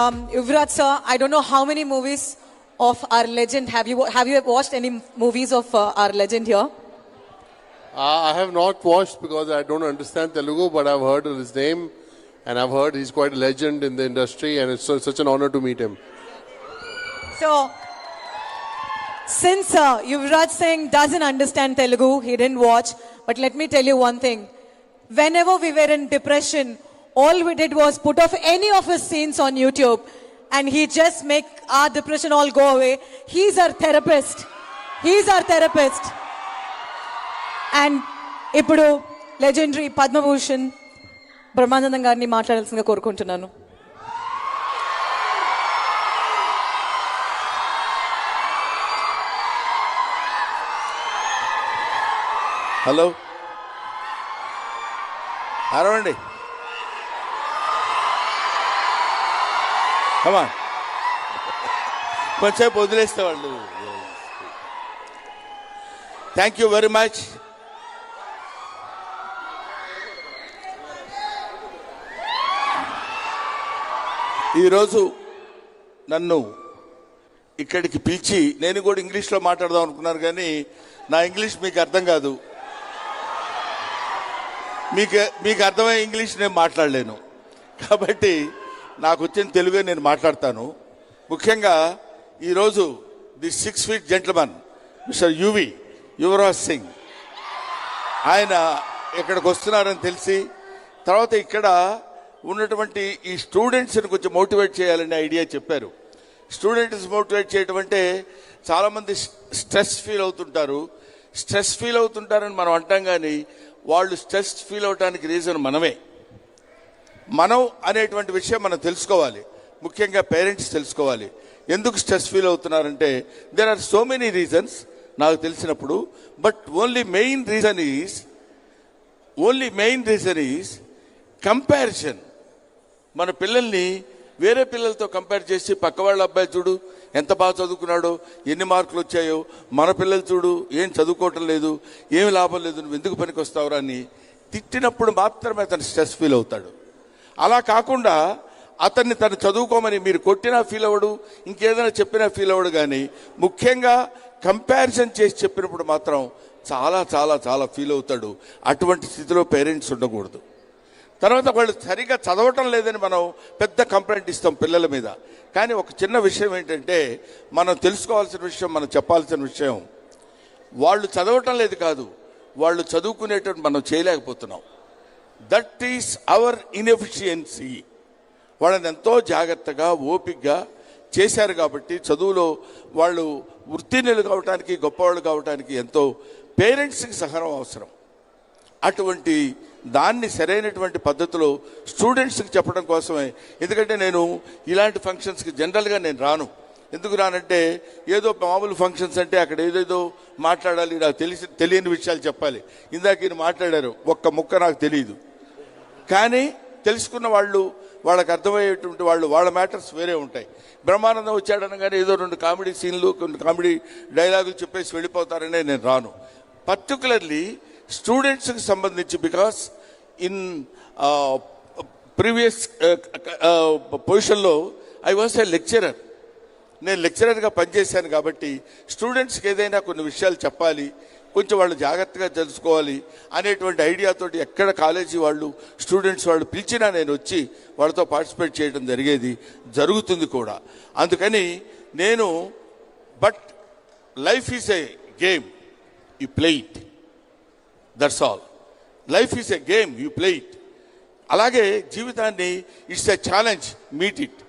Yuvraj sir, I don't know how many movies of our legend have you watched any movies of our legend here? I have not watched because I don't understand Telugu, but I've heard of his name and I've heard he's quite a legend in the industry and it's such an honor to meet him. So, since Yuvraj Singh doesn't understand Telugu, he didn't watch, but let me tell you one thing. Whenever we were in depression, all we did was put off any of his scenes on YouTube and he just make our depression all go away. He's our therapist. He's our therapist. And ఇప్పుడు legendary Padma Bhushan Brahmanandam గారిని మాట్లాడాల్సిందిగా కోరుకుంటున్నాను. Hello, అరవండి, కమా కొంచెంసేపు వదిలేస్తే వాళ్ళు. Thank you very much. ఈరోజు నన్ను ఇక్కడికి పిలిచి, నేను కూడా ఇంగ్లీష్లో మాట్లాడదాం అనుకున్నాను కానీ నా ఇంగ్లీష్ మీకు అర్థం కాదు, మీకు అర్థమయ్యే ఇంగ్లీష్ నేను మాట్లాడలేను. కాబట్టి నాకు వచ్చిన తెలుగే నేను మాట్లాడతాను. ముఖ్యంగా ఈరోజు the 6 feet gentleman mister Yuvraj Singh ఆయన ఇక్కడికి వస్తున్నారని తెలిసి, తర్వాత ఇక్కడ ఉన్నటువంటి ఈ స్టూడెంట్స్ని కొంచెం మోటివేట్ చేయాలనే ఐడియా చెప్పారు. స్టూడెంట్స్ మోటివేట్ చేయడం అంటే చాలామంది స్ట్రెస్ ఫీల్ అవుతుంటారని మనం అంటాం, కానీ వాళ్ళు స్ట్రెస్ ఫీల్ అవడానికి రీజన్ మనం అనేటువంటి విషయం మనం తెలుసుకోవాలి. ముఖ్యంగా పేరెంట్స్ తెలుసుకోవాలి ఎందుకు స్ట్రెస్ ఫీల్ అవుతున్నారంటే. There are so many reasons నాకు తెలిసినప్పుడు, but only main reason is comparison. మన పిల్లల్ని వేరే పిల్లలతో కంపేర్ చేసి, పక్క వాళ్ళ అబ్బాయి చూడు ఎంత బాగా చదువుకున్నాడో, ఎన్ని మార్కులు వచ్చాయో, మన పిల్లలు చూడు ఏం చదువుకోవటం లేదు, ఏమి లాభం లేదు, నువ్వు ఎందుకు పనికి వస్తావురా అని తిట్టినప్పుడు మాత్రమే అతను స్ట్రెస్ ఫీల్ అవుతాడు. అలా కాకుండా అతన్ని తను చదువుకోమని మీరు కొట్టినా ఫీల్ అవ్వడు, ఇంకేదైనా చెప్పినా ఫీల్ అవ్వడు. కానీ ముఖ్యంగా కంపారిజన్ చేసి చెప్పినప్పుడు మాత్రం చాలా చాలా చాలా ఫీల్ అవుతాడు. అటువంటి స్థితిలో పేరెంట్స్ ఉండకూడదు. తర్వాత వాళ్ళు సరిగా చదవటం లేదని మనం పెద్ద కంప్లైంట్ ఇస్తాం పిల్లల మీద. కానీ ఒక చిన్న విషయం ఏంటంటే, మనం తెలుసుకోవాల్సిన విషయం, మనం చెప్పాల్సిన విషయం, వాళ్ళు చదవటం లేదు కాదు, వాళ్ళు చదువుకునేటువంటి మనం చేయలేకపోతున్నాం. That is our inefficiency. వాళ్ళని ఎంతో జాగ్రత్తగా ఓపికగా చేశారు కాబట్టి చదువులో వాళ్ళు వృత్తినిలు కావటానికి, గొప్పవాళ్ళు కావటానికి ఎంతో పేరెంట్స్కి సహనం అవసరం. అటువంటి దాన్ని సరైనటువంటి పద్ధతిలో స్టూడెంట్స్కి చెప్పడం కోసమే. ఎందుకంటే నేను ఇలాంటి ఫంక్షన్స్కి జనరల్గా నేను రాను. ఎందుకు రానంటే, ఏదో మామూలు ఫంక్షన్స్ అంటే అక్కడ ఏదేదో మాట్లాడాలి, నాకు తెలియని విషయాలు చెప్పాలి. ఇందాక ఈయన మాట్లాడారు, ఒక్క ముక్క నాకు తెలియదు. కానీ తెలుసుకున్న వాళ్ళు, వాళ్ళకి అర్థమయ్యేటువంటి వాళ్ళ మ్యాటర్స్ వేరే ఉంటాయి. బ్రహ్మానందం వచ్చాడనగానే ఏదో 2 కామెడీ సీన్లు, కొన్ని కామెడీ డైలాగులు చెప్పేసి వెళ్ళిపోతారనే నేను రాను. పర్టికులర్లీ స్టూడెంట్స్కి సంబంధించి, బికాస్ ఇన్ ప్రీవియస్ పొజిషన్లో ఐ వాజ్ ఏ లెక్చరర్. నేను లెక్చరర్గా పనిచేశాను కాబట్టి స్టూడెంట్స్కి ఏదైనా కొన్ని విషయాలు చెప్పాలి, కొంచెం వాళ్ళు జాగ్రత్తగా తెలుసుకోవాలి అనేటువంటి ఐడియాతోటి ఎక్కడ కాలేజీ వాళ్ళు, స్టూడెంట్స్ వాళ్ళు పిలిచినా నేను వచ్చి వాళ్ళతో పార్టిసిపేట్ చేయడం జరుగుతుంది కూడా. అందుకని నేను, but life is a game, you play it, that's all. Life is a game, you play it. అలాగే జీవితాన్ని it's a challenge, meet it.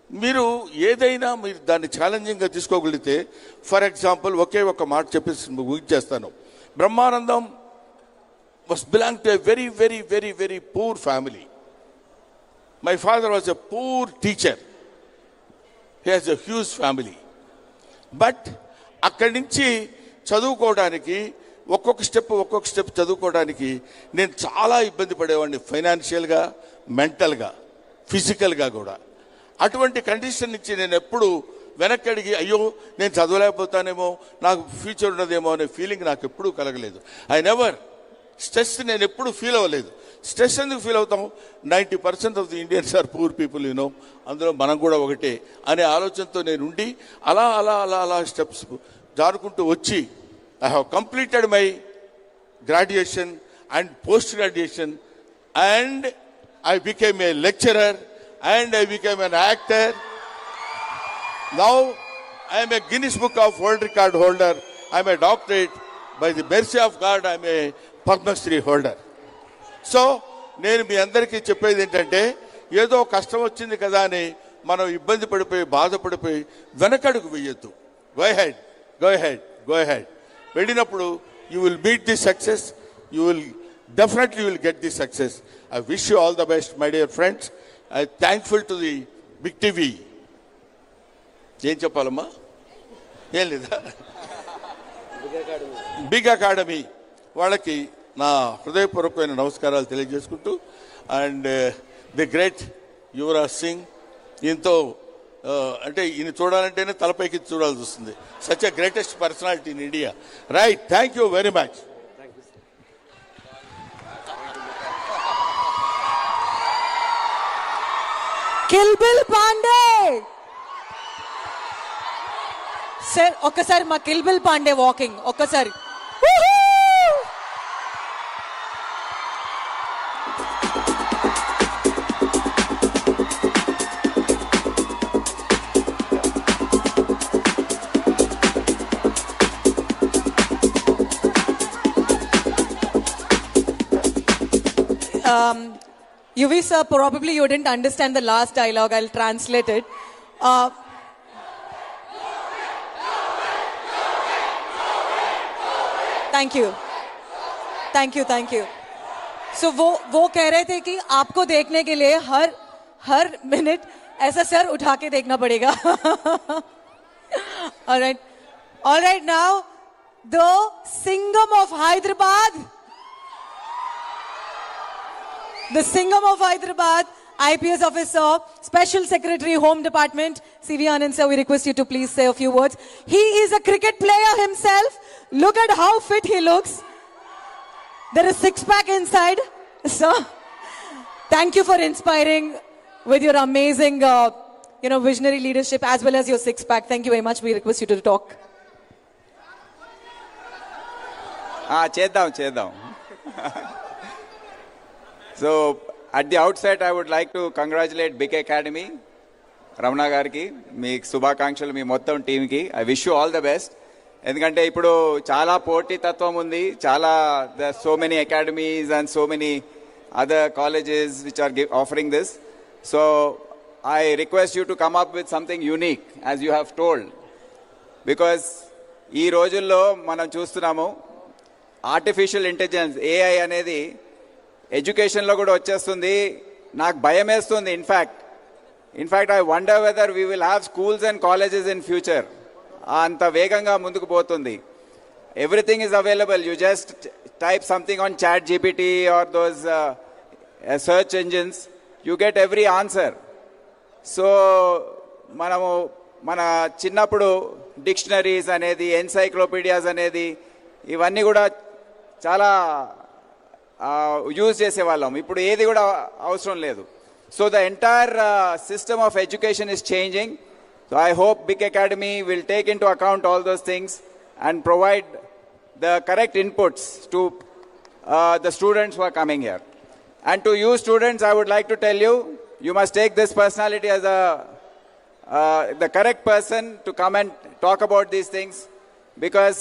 మీరు ఏదైనా మీరు దాన్ని ఛాలెంజింగ్గా తీసుకోగలిగితే, ఫర్ ఎగ్జాంపుల్ ఒకే ఒక మాట చెప్పేసి ముగించేస్తాను. Brahmanandam was belong to a very very very very poor family. My father was a poor teacher. He has a huge family. But అక్కడి నుంచి చదువుకోవడానికి ఒక్కొక్క స్టెప్ చదువుకోవడానికి నేను చాలా ఇబ్బంది పడేవాడిని, ఫైనాన్షియల్గా, మెంటల్గా, ఫిజికల్గా కూడా. అటువంటి కండిషన్ నుంచి నేను ఎప్పుడు వెనక్కి అడిగి, అయ్యో నేను చదవలేకపోతానేమో, నాకు ఫ్యూచర్ ఉండదేమో అనే ఫీలింగ్ నాకు ఎప్పుడూ కలగలేదు. ఐ నెవర్ స్ట్రెస్ నేను ఎప్పుడు ఫీల్ అవ్వలేదు. స్ట్రెస్ ఎందుకు ఫీల్ అవుతాం? 90% of the Indians are poor people, అందులో మనం కూడా ఒకటే అనే ఆలోచనతో నేను ఉండి అలా అలా అలా అలా స్టెప్స్ జారుకుంటూ వచ్చి I have completed my graduation and post graduation and I became a lecturer and I became an actor. Now I am a Guinness Book of World Record holder. I am a doctorate. By the mercy of God, I am a Padma Shri holder. So, నేను మీ అందరికీ చెప్పేది ఏంటంటే, ఏదో కష్టం వచ్చింది కదా అని మనం ఇబ్బంది పడిపోయి బాధపడిపోయి వెనకడుగు వేయొద్దు. Go head, go head, go head. వెళ్ళినప్పుడు you will beat the success, you will definitely will get the success. I wish you all the best, my dear friends. I am thankful to the Big TV. ఏం చెప్పాలమ్మా? ఏం లేదా? Big academy వాళ్ళకి నా హృదయపూర్వకమైన నమస్కారాలు తెలియజేసుకుంటూ, and the great Yuvraj Singh, ఈయనతో అంటే ఈయన చూడాలంటేనే తలపైకి చూడాల్సి వస్తుంది. Such a greatest personality in India. Right, thank you very much. Kill Bill Pandey sir, ఒక్కసారి మా కిల్బిల్ పాండే వాకింగ్ ఒక్కసారి. Yuvi sir, probably you didn't understand the last dialogue. I'll translate it. Thank you. Thank you, thank you. So वो कह रहे थे कि आपको देखने के लिए हर मिनट ऐसा सर उठा के देखना पड़ेगा. All right, now the Singham of Hyderabad. The Singham of Hyderabad, IPS officer, Special Secretary, Home Department, C.V. Anand sir, we request you to please say a few words. He is a cricket player himself. Look at how fit he looks. There is six-pack inside. Sir, thank you for inspiring with your amazing, visionary leadership as well as your six-pack. Thank you very much. We request you to talk. చేద్దాం. So, at the outset, I would like to congratulate Big Academy, Ramana గారికి, మీ శుభాకాంక్షలు మీ మొత్తం టీంకి. I wish you all the best. ఎందుకంటే ఇప్పుడు చాలా పోటీతత్వం ఉంది, చాలా so many academies and so many other colleges which are offering this. So, I request you to come up with something unique, as you have told. Because ఈ రోజుల్లో మనం చూస్తున్నాము, ఆర్టిఫిషియల్ ఇంటెలిజెన్స్ AI అనేది ఎడ్యుకేషన్లో కూడా వచ్చేస్తుంది. నాకు భయం వేస్తుంది. In fact I wonder whether we will have schools and colleges in future. అంత వేగంగా ముందుకు పోతుంది. Everything is available. You just type something on chat GPT or those search engines, you get every answer. So మనము మన చిన్నప్పుడు dictionaries అనేది, encyclopaedias అనేది, ఇవన్నీ కూడా చాలా యూజ్ చేసేవాళ్ళం. ఇప్పుడు ఏది కూడా అవసరం లేదు. So the entire system of education is changing. So I hope Big Academy will take into account all those things and provide the correct inputs to the students who are coming here. And to you students, I would like to tell you, you must take this personality as the correct person to come and talk about these things, because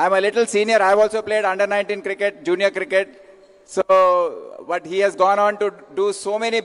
I'm a little senior. I've also played under 19 cricket, junior cricket. So, but he has gone on to do so many